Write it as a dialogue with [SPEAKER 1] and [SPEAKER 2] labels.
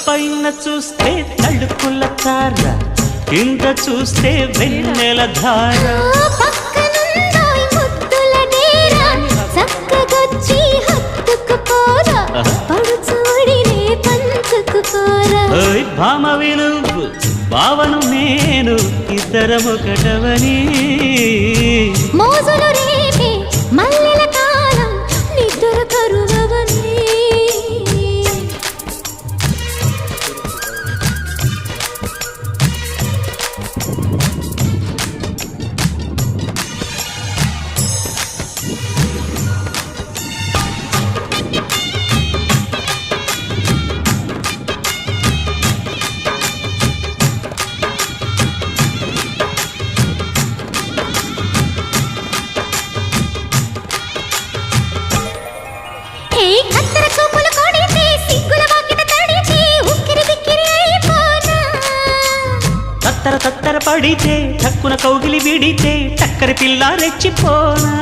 [SPEAKER 1] పైన చూస్తే తడుకుల తార, కింద చూస్తే వెన్నెల ధార.
[SPEAKER 2] పక్కనుందోయ్ ముద్దుల డేరా, చక్కగొచ్చి హత్తుకుపోరా, పడుచూడినే పంచుకుపోరా.
[SPEAKER 1] ఓయ్ భామ విలువు భావను నేను, ఇద్దరమొకటవని.
[SPEAKER 2] మోజులు రేపే మల్లెల కాలం, నిద్ర కరువవని. కత్తెర చూపులు కొడితే సిగ్గుల వాకిట తడిచి ఉక్కిరి బిక్కిరి అయిపోనా.
[SPEAKER 1] తత్తర తత్తర పడితే, తక్కున కౌగిలి విడితే, చక్కరి పిల్ల రెచ్చిపోనా.